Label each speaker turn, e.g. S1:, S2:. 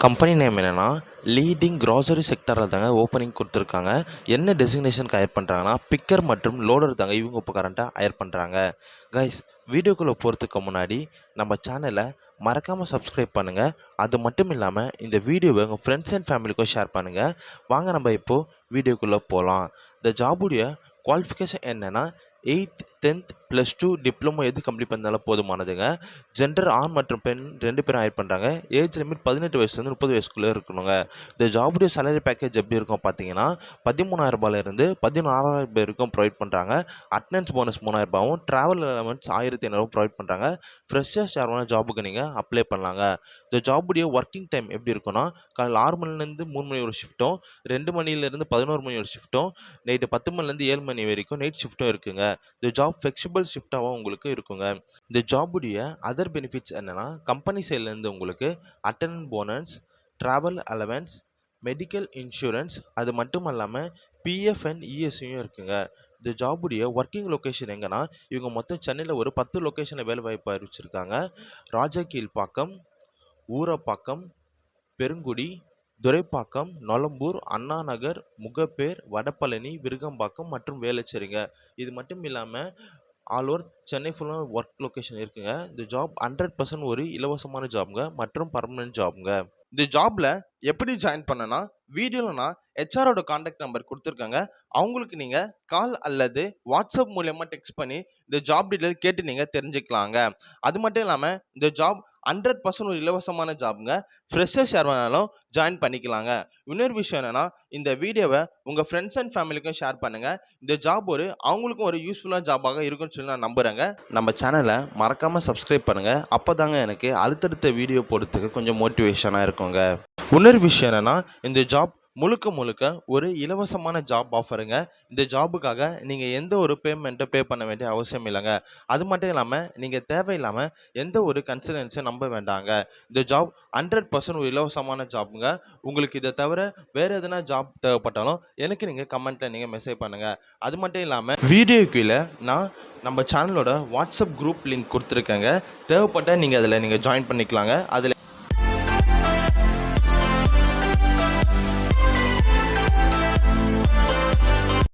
S1: Company name என்னன்னா, leading grocery செக்டாரில் தாங்க ஓப்பனிங் கொடுத்துருக்காங்க. என்ன டெசிக்னேஷனுக்கு ஹையர் பண்ணுறாங்கன்னா, பிக்கர் மற்றும் லோடர் தாங்க இவங்க இப்போ கரண்ட்டாக ஹையர் பண்ணுறாங்க. கைஸ், வீடியோக்குள்ளே போகிறதுக்கு முன்னாடி நம்ம சேனலை மறக்காமல் சப்ஸ்கிரைப் பண்ணுங்கள். அது மட்டும் இல்லாமல் இந்த வீடியோவை உங்கள் ஃப்ரெண்ட்ஸ் அண்ட் ஃபேமிலிக்கும் ஷேர் பண்ணுங்கள். வாங்க நம்ம இப்போது வீடியோக்குள்ளே போகலாம். இந்த ஜாபுடைய குவாலிஃபிகேஷன் என்னென்னா, 8th 10th +2 டிப்ளமோ எது கம்ப்ளீட் பண்ணாலும் போதுமானதுங்க. ஜெண்டர் ஆண் மற்றும் பெண் 2 பேரும் ஹையர் பண்ணுறாங்க. ஏஜ் லிமிட் 18 வயசுலேருந்து 30 வயசுக்குள்ளே இருக்கணுங்க. இந்த ஜாபுடைய சேலரி பேக்கேஜ் எப்படி இருக்கும் பார்த்தீங்கன்னா, 13,000 16,000 வரைக்கும் ப்ரொவைட் பண்ணுறாங்க. Attendance bonus 3,000 travel allowance 1,500 provide பண்ணுறாங்க. ஃப்ரெஷர்ஸ் யாரான ஜாபுக்கு நீங்கள் அப்ளை பண்ணலாங்க. இந்த ஜாபுடைய ஒர்க்கிங் டைம் எப்படி இருக்குன்னா, காலையில் 6 மணிலேருந்து 3 மணி ஒரு ஷிஃப்ட்டும், 2 மணிலேருந்து 11 மணி ஒரு ஷிஃப்ட்டும், நைட்டு 10 மணிலேருந்து 7 மணி வரைக்கும் நைட் ஷிஃப்ட்டும் இருக்குங்க. இந்த ஜாப் ஃப்ளெக்சிபிள் ஷிஃப்ட்டாகவும் உங்களுக்கு இருக்குங்க. இந்த ஜாபுடைய அதர் பெனிஃபிட்ஸ் என்னென்னா, கம்பெனி சைட்லேருந்து உங்களுக்கு attendance bonus, travel allowance, medical insurance, அது மட்டும் இல்லாமல் பிஎஃப் அண்ட் இஎஸ்ஐயும் இருக்குங்க. இந்த ஜாபுடைய ஒர்க்கிங் லொக்கேஷன் எங்கன்னா, இவங்க மொத்தம் சென்னையில் ஒரு 10 லொக்கேஷனில் வேலை வாய்ப்பு அறிவிச்சிருக்காங்க. ராஜகீழ்ப்பாக்கம், ஊரப்பாக்கம், பெருங்குடி, துரைப்பாக்கம், நொளம்பூர், அண்ணா நகர், முகப்பேர், வடபழனி, விருகம்பாக்கம் மற்றும் வேளச்சேரிங்க. இது மட்டும் இல்லாமல் ஆல் ஓவர் சென்னை ஃபுல்லாக ஒர்க் லொக்கேஷன் இருக்குங்க. இந்த ஜாப் 100% ஒரு இலவசமான ஜாப்ங்க மற்றும் பர்மனன்ட் ஜாப்ங்க. இந்த ஜாப்ல எப்படி ஜாயின் பண்ணனா, வீடியோவில் நான் ஹெச்ஆரோட கான்டாக்ட் நம்பர் கொடுத்துருக்காங்க. அவங்களுக்கு நீங்கள் கால் அல்லது வாட்ஸ்அப் மூலயமா டெக்ஸ்ட் பண்ணி இந்த ஜாப் டீட்டெயில் கேட்டு நீங்கள் தெரிஞ்சுக்கலாங்க. அது மட்டும் இல்லாமல் இந்த ஜாப் 100% ஒரு இலவசமான ஜாப்ங்க. ஃப்ரெஷர்ஸ் யார் வேணாலும் ஜாயின் பண்ணிக்கலாங்க. இன்னொரு விஷயம் என்னன்னா, இந்த வீடியோவை உங்கள் ஃப்ரெண்ட்ஸ் அண்ட் ஃபேமிலிக்கும் ஷேர் பண்ணுங்கள். இந்த ஜாப் அவங்களுக்கும் ஒரு யூஸ்ஃபுல்லான ஜாபாக இருக்குன்னு சொல்லி நான் நம்புகிறேங்க. நம்ம சேனலை மறக்காமல் சப்ஸ்கிரைப் பண்ணுங்கள். அப்போ தாங்க எனக்கு அடுத்தடுத்த வீடியோ போடுறதுக்கு கொஞ்சம் மோட்டிவேஷனாக இருக்குங்க. இன்னொரு விஷயம் என்னென்னா, இந்த ஜாப் முழுக்க முழுக்க ஒரு இலவசமான ஜாப் ஆஃபருங்க. இந்த ஜாபுக்காக நீங்கள் எந்த ஒரு பேமெண்ட்டை பே பண்ண வேண்டிய அவசியம் இல்லைங்க. அது மட்டும் இல்லாமல் நீங்கள் தேவையில்லாமல் எந்த ஒரு கன்சல்டன்சியும் நம்ப வேண்டாங்க. இந்த ஜாப் 100% ஒரு இலவசமான ஜாப்புங்க. உங்களுக்கு இதை தவிர வேறு எதனா ஜாப் தேவைப்பட்டாலும் எனக்கு நீங்கள் கமெண்ட்டில் நீங்கள் மெசேஜ் பண்ணுங்கள். அது மட்டும் இல்லாமல் வீடியோ கீழே நான் நம்ம சேனலோட வாட்ஸ்அப் குரூப் லிங்க் கொடுத்துருக்கேங்க. தேவைப்பட்டால் நீங்கள் அதில் ஜாயின் பண்ணிக்கலாங்க. அதில்